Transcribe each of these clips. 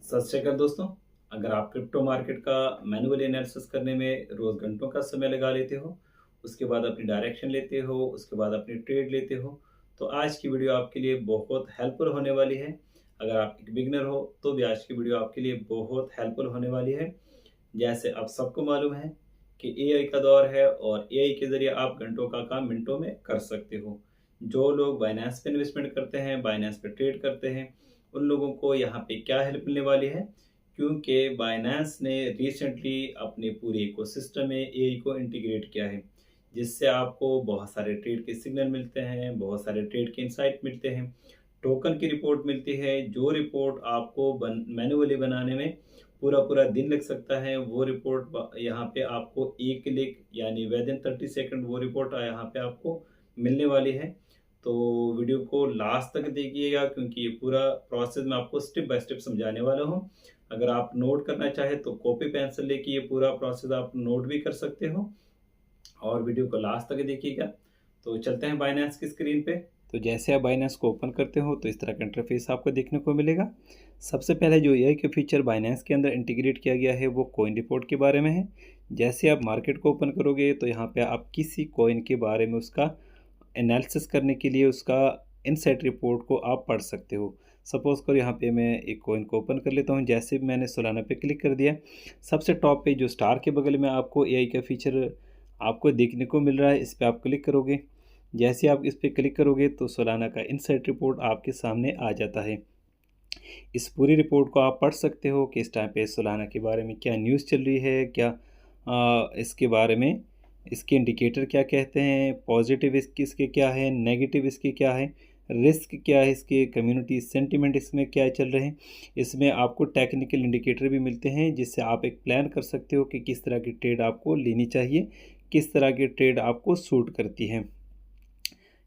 सत श्री अकाल दोस्तों। अगर आप क्रिप्टो मार्केट का मैनुअल एनालिसिस करने में रोज़ घंटों का समय लगा लेते हो, उसके बाद अपनी डायरेक्शन लेते हो, उसके बाद अपनी ट्रेड लेते हो, तो आज की वीडियो आपके लिए बहुत हेल्पफुल होने वाली है। अगर आप एक बिगनर हो तो भी आज की वीडियो आपके लिए बहुत हेल्पफुल होने वाली है। जैसे आप सबको मालूम है कि एआई का दौर है और एआई के ज़रिए आप घंटों का काम मिनटों में कर सकते हो। जो लोग बाइनेंस पे इन्वेस्टमेंट करते हैं, बाइनेंस पे ट्रेड करते हैं, उन लोगों को यहाँ पे क्या हेल्प मिलने वाली है, क्योंकि बाइनेंस ने रिसेंटली अपने पूरे इकोसिस्टम में एआई को इंटीग्रेट किया है, जिससे आपको बहुत सारे ट्रेड के सिग्नल मिलते हैं, बहुत सारे ट्रेड के इंसाइट मिलते हैं, टोकन की रिपोर्ट मिलती है। जो रिपोर्ट आपको मैनुअली बनाने में पूरा पूरा दिन लग सकता है, वो रिपोर्ट यहाँ पे आपको एक क्लिक यानी विद इन 30 सेकंड वो रिपोर्ट यहाँ पे आपको मिलने वाली है। तो वीडियो को लास्ट तक देखिएगा, क्योंकि ये पूरा प्रोसेस मैं आपको स्टेप बाय स्टेप समझाने वाला हूँ। अगर आप नोट करना चाहें तो कॉपी पेंसिल लेके ये पूरा प्रोसेस आप नोट भी कर सकते हो, और वीडियो को लास्ट तक देखिएगा। तो चलते हैं बाइनेंस की स्क्रीन पे। तो जैसे आप बाइनेंस को ओपन करते हो तो इस तरह का इंटरफेस आपको देखने को मिलेगा। सबसे पहले जो एआई के फीचर बाइनेंस के अंदर इंटीग्रेट किया गया है वो कॉइन रिपोर्ट के बारे में है। जैसे आप मार्केट को ओपन करोगे तो यहाँ पे आप किसी कॉइन के बारे में उसका एनालिसिस करने के लिए उसका इनसाइट रिपोर्ट को आप पढ़ सकते हो। सपोज़ करो यहाँ पे मैं एक कॉइन को ओपन कर लेता हूँ। जैसे मैंने सोलाना पे क्लिक कर दिया, सबसे टॉप पे जो स्टार के बगल में आपको एआई का फीचर आपको देखने को मिल रहा है, इस पर आप क्लिक करोगे। जैसे आप इस पर क्लिक करोगे तो सोलाना का इनसाइट रिपोर्ट आपके सामने आ जाता है। इस पूरी रिपोर्ट को आप पढ़ सकते हो कि इस टाइम पे सोलाना के बारे में क्या न्यूज़ चल रही है, क्या इसके बारे में इसके इंडिकेटर क्या कहते हैं, पॉजिटिव इसके क्या है, नेगेटिव इसके क्या है, रिस्क क्या है, इसके कम्युनिटी सेंटिमेंट इसमें क्या चल रहे हैं। इसमें आपको टेक्निकल इंडिकेटर भी मिलते हैं, जिससे आप एक प्लान कर सकते हो कि किस तरह की ट्रेड आपको लेनी चाहिए, किस तरह की ट्रेड आपको सूट करती है।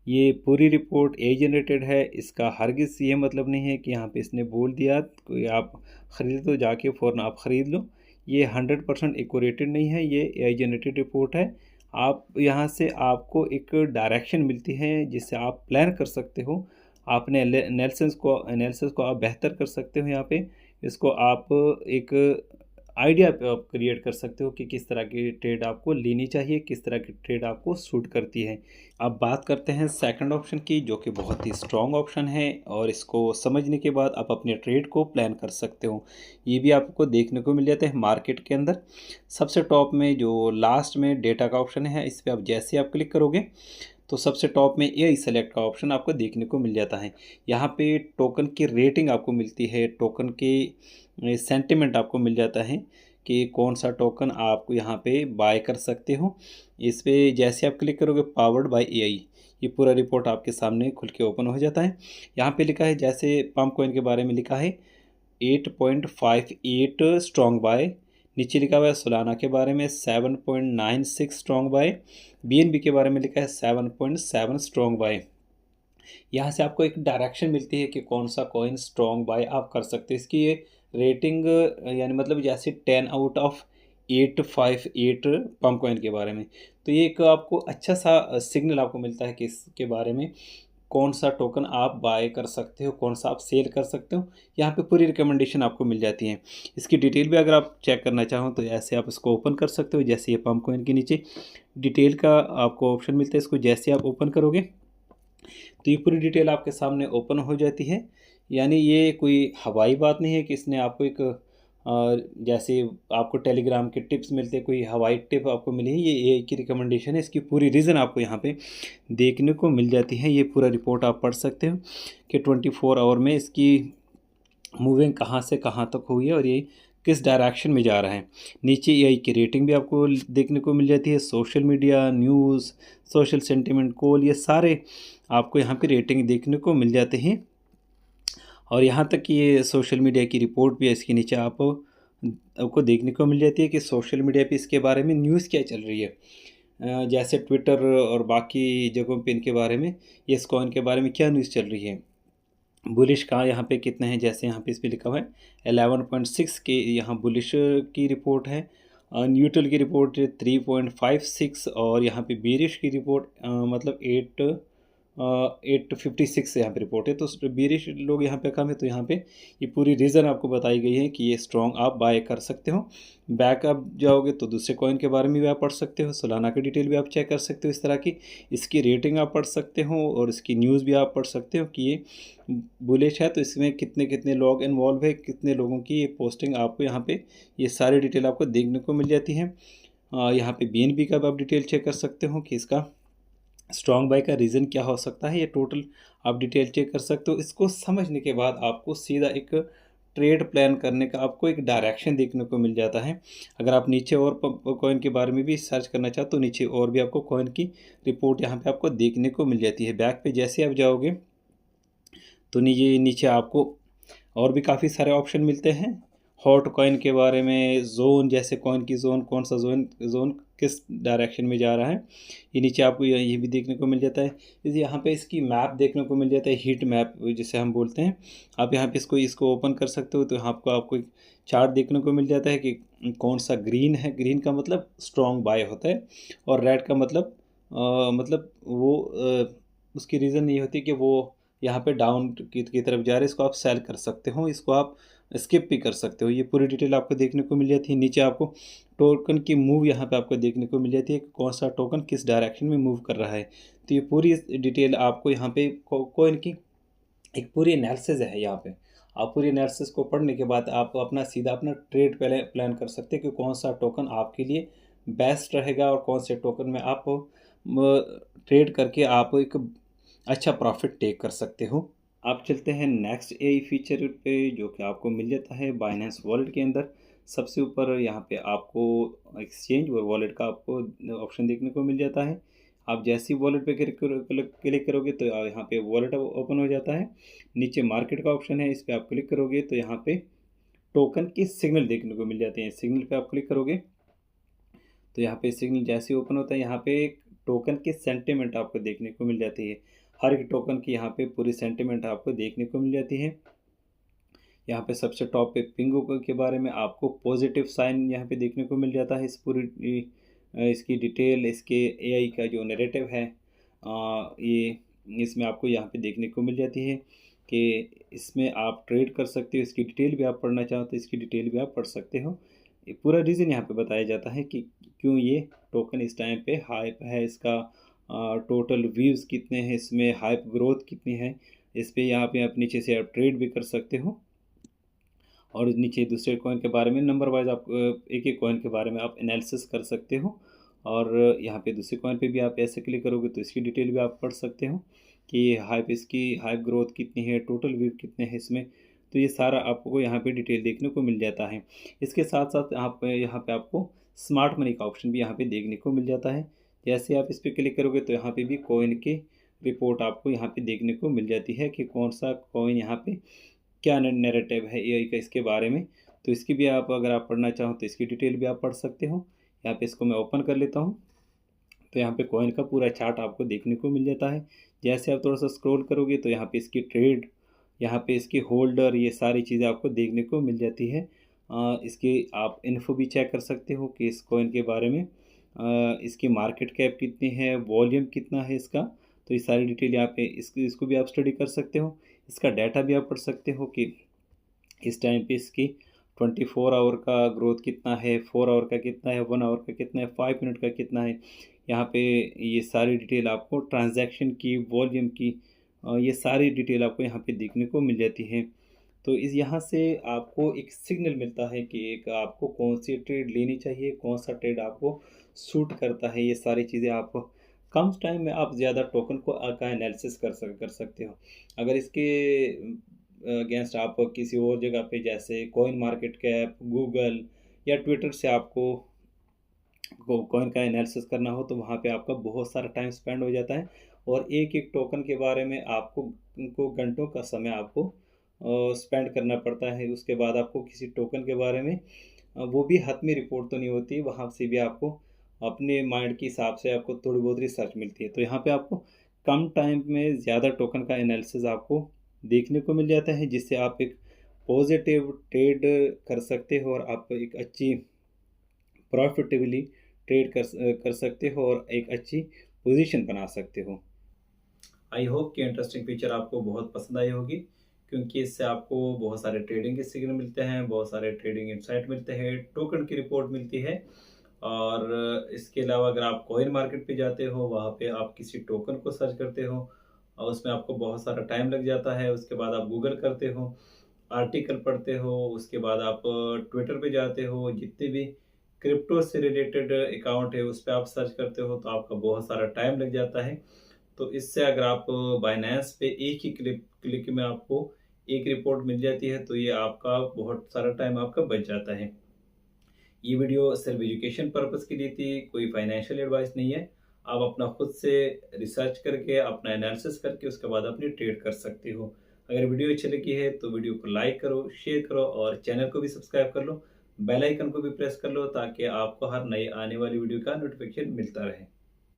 ये पूरी रिपोर्ट ए जनरेटेड है। इसका हरगिज़ ये मतलब नहीं है कि यहाँ पे इसने बोल दिया कोई आप ख़रीद तो जाके फ़ौरन आप ख़रीद लो। ये 100% एक्यूरेटेड नहीं है, ये एआई जनरेटेड रिपोर्ट है। आप यहाँ से आपको एक डायरेक्शन मिलती है जिससे आप प्लान कर सकते हो। आपने एनालिसिस को आप बेहतर कर सकते हो। यहाँ पे इसको आप एक आइडिया आप क्रिएट कर सकते हो कि किस तरह की ट्रेड आपको लेनी चाहिए, किस तरह की ट्रेड आपको सूट करती है। अब बात करते हैं सेकंड ऑप्शन की, जो कि बहुत ही स्ट्रॉन्ग ऑप्शन है, और इसको समझने के बाद आप अपने ट्रेड को प्लान कर सकते हो। ये भी आपको देखने को मिल जाता है मार्केट के अंदर। सबसे टॉप में जो लास्ट में डेटा का ऑप्शन है, इस पर आप जैसे आप क्लिक करोगे तो सबसे टॉप में एआई सेलेक्ट का ऑप्शन आपको देखने को मिल जाता है। यहाँ पे टोकन की रेटिंग आपको मिलती है, टोकन के सेंटिमेंट आपको मिल जाता है कि कौन सा टोकन आप यहाँ पे बाय कर सकते हो। इस पे जैसे आप क्लिक करोगे पावर्ड बाय एआई, ये पूरा रिपोर्ट आपके सामने खुल के ओपन हो जाता है। यहाँ पे लिखा है, जैसे पम्प कॉइन के बारे में लिखा है 8.58 स्ट्रॉन्ग बाय, नीचे लिखा हुआ है सोलाना के बारे में 7.96 स्ट्रॉन्ग बाय, बीएनबी के बारे में लिखा है 7.7 स्ट्रॉन्ग बाय। यहाँ से आपको एक डायरेक्शन मिलती है कि कौन सा कॉइन स्ट्रॉन्ग बाय आप कर सकते हैं। इसकी ये रेटिंग यानी मतलब जैसे 10/858 पम्प कॉइन के बारे में, तो ये एक आपको अच्छा सा सिग्नल आपको मिलता है कि इसके बारे में कौन सा टोकन आप बाय कर सकते हो, कौन सा आप सेल कर सकते हो। यहाँ पे पूरी रिकमेंडेशन आपको मिल जाती है। इसकी डिटेल भी अगर आप चेक करना चाहो तो ऐसे आप इसको ओपन कर सकते हो। जैसे ये पम्प कॉइन के नीचे डिटेल का आपको ऑप्शन मिलता है, इसको जैसे आप ओपन करोगे तो ये पूरी डिटेल आपके सामने ओपन हो जाती है। यानी ये कोई हवाई बात नहीं है कि इसने आपको एक जैसे आपको टेलीग्राम के टिप्स मिलते हैं, कोई हवाई टिप आपको मिली है, ये एआई की रिकमेंडेशन है। इसकी पूरी रीज़न आपको यहाँ पे देखने को मिल जाती है। ये पूरा रिपोर्ट आप पढ़ सकते हो कि 24 आवर में इसकी मूविंग कहाँ से कहाँ तक हुई है और ये किस डायरेक्शन में जा रहा है। नीचे एआई की रेटिंग भी आपको देखने को मिल जाती है। Social media, news, social sentiment, call, ये सारे आपको यहाँ पे रेटिंग देखने को मिल जाते हैं। और यहाँ तक कि ये सोशल मीडिया की रिपोर्ट भी है, इसके नीचे आपको देखने को मिल जाती है कि सोशल मीडिया पे इसके बारे में न्यूज़ क्या चल रही है। जैसे ट्विटर और बाकी जगहों पे इनके बारे में, इस कॉइन के बारे में क्या न्यूज़ चल रही है। बुलिश कहाँ यहाँ पे कितने हैं, जैसे यहाँ पे इस पर लिखा हुआ है 11.6 के यहाँ बुलिश की रिपोर्ट है। न्यूट्रल की रिपोर्ट 3.56 और यहाँ पे बेरिश की रिपोर्ट मतलब 8 856 से यहाँ पे रिपोर्ट है। तो बेरिश लोग यहाँ पे कम है, तो यहाँ पे ये पूरी रीज़न आपको बताई गई है कि ये स्ट्रॉन्ग आप बाय कर सकते हो। बैक आप जाओगे तो दूसरे कॉइन के बारे में भी आप पढ़ सकते हो, सोलाना की डिटेल भी आप चेक कर सकते हो इस तरह की, इसकी रेटिंग आप पढ़ सकते हो और इसकी न्यूज़ भी आप पढ़ सकते हो कि ये बुलिश है तो इसमें कितने कितने लोग इन्वॉल्व है, कितने लोगों की ये पोस्टिंग आपको यहाँ पे ये सारी डिटेल आपको देखने को मिल जाती है। यहाँ पे BNB का भी आप डिटेल चेक कर सकते हो कि इसका स्ट्रॉन्ग बाय का रीज़न क्या हो सकता है, ये टोटल आप डिटेल चेक कर सकते हो। इसको समझने के बाद आपको सीधा एक ट्रेड प्लान करने का आपको एक डायरेक्शन देखने को मिल जाता है। अगर आप नीचे और कॉइन के बारे में भी सर्च करना चाहो तो नीचे और भी आपको कॉइन की रिपोर्ट यहाँ पे आपको देखने को मिल जाती है। बैक पे जैसे आप जाओगे तो नीचे नीचे आपको और भी काफ़ी सारे ऑप्शन मिलते हैं। हॉट कॉइन के बारे में, जोन, जैसे कॉइन की जोन, कौन सा जोन किस डायरेक्शन में जा रहा है, ये नीचे आपको ये भी देखने को मिल जाता है। इस यहाँ पे इसकी मैप देखने को मिल जाता है, हीट मैप जिसे हम बोलते हैं। आप यहाँ पे इसको ओपन कर सकते हो तो यहाँ आपको एक चार्ट देखने को मिल जाता है कि कौन सा ग्रीन है। ग्रीन का मतलब स्ट्रॉन्ग बाय होता है और रेड का मतलब वो उसकी रीज़न ये होती है कि वो यहाँ पे डाउन की तरफ जा रहे हैं, इसको आप सेल कर सकते हो, इसको आप स्किप भी कर सकते हो। ये पूरी डिटेल आपको देखने को मिल जाती है। नीचे आपको टोकन की मूव यहाँ पे आपको देखने को मिल जाती है कि कौन सा टोकन किस डायरेक्शन में मूव कर रहा है। तो ये पूरी डिटेल आपको यहाँ पे कॉइन की एक पूरी एनालिसिस है। यहाँ पे आप पूरी एनालिसिस को पढ़ने के बाद आप सीधा अपना ट्रेड प्लान कर सकते हैं कि कौन सा टोकन आपके लिए बेस्ट रहेगा और कौन से टोकन में आप ट्रेड करके आप एक अच्छा प्रॉफिट टेक कर सकते हो। आप चलते हैं नेक्स्ट AI फीचर पे जो कि आपको मिल जाता है बाइनेंस वॉलेट के अंदर। सबसे ऊपर यहाँ पे आपको एक्सचेंज और वॉलेट का आपको ऑप्शन देखने को मिल जाता है। आप जैसे ही वॉलेट पे क्लिक करोगे तो यहाँ पे वॉलेट ओपन हो जाता है। नीचे मार्केट का ऑप्शन है, इस पर आप क्लिक करोगे तो यहाँ पे टोकन की सिग्नल देखने को मिल जाते हैं। सिग्नल पे आप क्लिक करोगे तो यहाँ पे सिग्नल जैसे ही ओपन होता है यहाँ पे टोकन की सेंटिमेंट आपको देखने को मिल जाती है। हर एक टोकन की यहाँ पे पूरी सेंटिमेंट आपको देखने को मिल जाती है। यहाँ पे सबसे टॉप पे पिंगो के बारे में आपको पॉजिटिव साइन यहाँ पे देखने को मिल जाता है। इस पूरी इसकी डिटेल, इसके AI का जो नैरेटिव है ये इसमें आपको यहाँ पे देखने को मिल जाती है कि इसमें आप ट्रेड कर सकते हो। इसकी डिटेल भी आप पढ़ना चाहो तो इसकी डिटेल भी आप पढ़ सकते हो। ये पूरा रीज़न यहाँ पे बताया जाता है कि क्यों ये टोकन इस टाइम पे हाइप है, इसका टोटल व्यूज़ कितने हैं, इसमें हाइप ग्रोथ कितनी है। इस पे यहाँ पे आप नीचे से आप ट्रेड भी कर सकते हो और नीचे दूसरे कॉइन के बारे में नंबर वाइज आप एक एक कॉइन के बारे में आप एनालिसिस कर सकते हो। और यहाँ पे दूसरे कॉइन पे भी आप ऐसे क्लिक करोगे तो इसकी डिटेल भी आप पढ़ सकते हो कि इसकी हाइप ग्रोथ कितनी है, टोटल व्यू कितने हैं इसमें। तो ये सारा आपको यहाँ पे डिटेल देखने को मिल जाता है। इसके साथ साथ आप यहाँ पे आपको स्मार्ट मनी का ऑप्शन भी यहाँ पे देखने को मिल जाता है। जैसे आप इस पर क्लिक करोगे तो यहाँ पे भी कॉइन की रिपोर्ट आपको यहाँ पे देखने को मिल जाती है कि कौन सा कॉइन यहाँ पे क्या नैरेटिव है AI का इसके बारे में। तो इसकी भी आप अगर आप पढ़ना चाहो तो इसकी डिटेल भी आप पढ़ सकते हो। यहाँ पे इसको मैं ओपन कर लेता हूँ तो यहाँ पे कॉइन का पूरा चार्ट आपको देखने को मिल जाता है। जैसे आप थोड़ा सा स्क्रॉल करोगे तो यहाँ पे इसकी ट्रेड, यहाँ पे इसकी होल्डर, ये सारी चीज़ें आपको देखने को मिल जाती है। इसकी आप इन्फो भी चेक कर सकते हो कि इस कॉइन के बारे में इसकी मार्केट कैप कितनी है, वॉल्यूम कितना है इसका। तो ये सारी डिटेल यहाँ पे इसको भी आप स्टडी कर सकते हो। इसका डाटा भी आप पढ़ सकते हो कि इस टाइम पे इसकी 24 आवर का ग्रोथ कितना है, 4 आवर का कितना है, 1 आवर का कितना है, 5 मिनट का कितना है। यहाँ पे ये सारी डिटेल आपको ट्रांजैक्शन की, वॉल्यूम की, ये सारी डिटेल आपको यहाँ पे देखने को मिल जाती है। तो इस यहाँ से आपको एक सिग्नल मिलता है कि एक आपको कौन सी ट्रेड लेनी चाहिए, कौन सा ट्रेड आपको सूट करता है। ये सारी चीज़ें आप कम टाइम में आप ज़्यादा टोकन को का एनालिसिस कर सकते हो। अगर इसके अगेंस्ट आप किसी और जगह पे जैसे कॉइन मार्केट कैप, गूगल या ट्विटर से आपको कॉइन का एनालिसिस करना हो तो वहाँ पे आपका बहुत सारा टाइम स्पेंड हो जाता है और एक एक टोकन के बारे में आपको घंटों का समय आपको स्पेंड करना पड़ता है। उसके बाद आपको किसी टोकन के बारे में वो भी हतमी रिपोर्ट तो नहीं होती, वहाँ से भी आपको अपने माइंड के हिसाब से आपको थोड़ी बहुत रिसर्च मिलती है। तो यहाँ पे आपको कम टाइम में ज़्यादा टोकन का एनालिसिस आपको देखने को मिल जाता है जिससे आप एक पॉजिटिव ट्रेड कर सकते हो और आप एक अच्छी प्रॉफिटेबली ट्रेड कर सकते हो और एक अच्छी पोजीशन बना सकते हो। आई होप कि इंटरेस्टिंग फीचर आपको बहुत पसंद आई होगी, क्योंकि इससे आपको बहुत सारे ट्रेडिंग के सिग्नल मिलते हैं, बहुत सारे ट्रेडिंग इंसाइट मिलते हैं, टोकन की रिपोर्ट मिलती है। और इसके अलावा अगर आप कॉइन मार्केट पे जाते हो, वहाँ पे आप किसी टोकन को सर्च करते हो और उसमें आपको बहुत सारा टाइम लग जाता है। उसके बाद आप गूगल करते हो, आर्टिकल पढ़ते हो, उसके बाद आप ट्विटर पे जाते हो, जितने भी क्रिप्टो से रिलेटेड अकाउंट है उस पे आप सर्च करते हो, तो आपका बहुत सारा टाइम लग जाता है। तो इससे अगर आप बाइनेंस पे एक ही क्लिक क्लिक में आपको एक रिपोर्ट मिल जाती है, तो ये आपका बहुत सारा टाइम आपका बच जाता है। ये वीडियो सिर्फ एजुकेशन पर्पस के लिए थी, कोई फाइनेंशियल एडवाइस नहीं है। आप अपना खुद से रिसर्च करके, अपना एनालिसिस करके उसके बाद अपनी ट्रेड कर सकते हो। अगर वीडियो अच्छी लगी है तो वीडियो को लाइक करो, शेयर करो और चैनल को भी सब्सक्राइब कर लो। बेल आइकन को भी प्रेस कर लो ताकि आपको हर नई आने वाली वीडियो का नोटिफिकेशन मिलता रहे।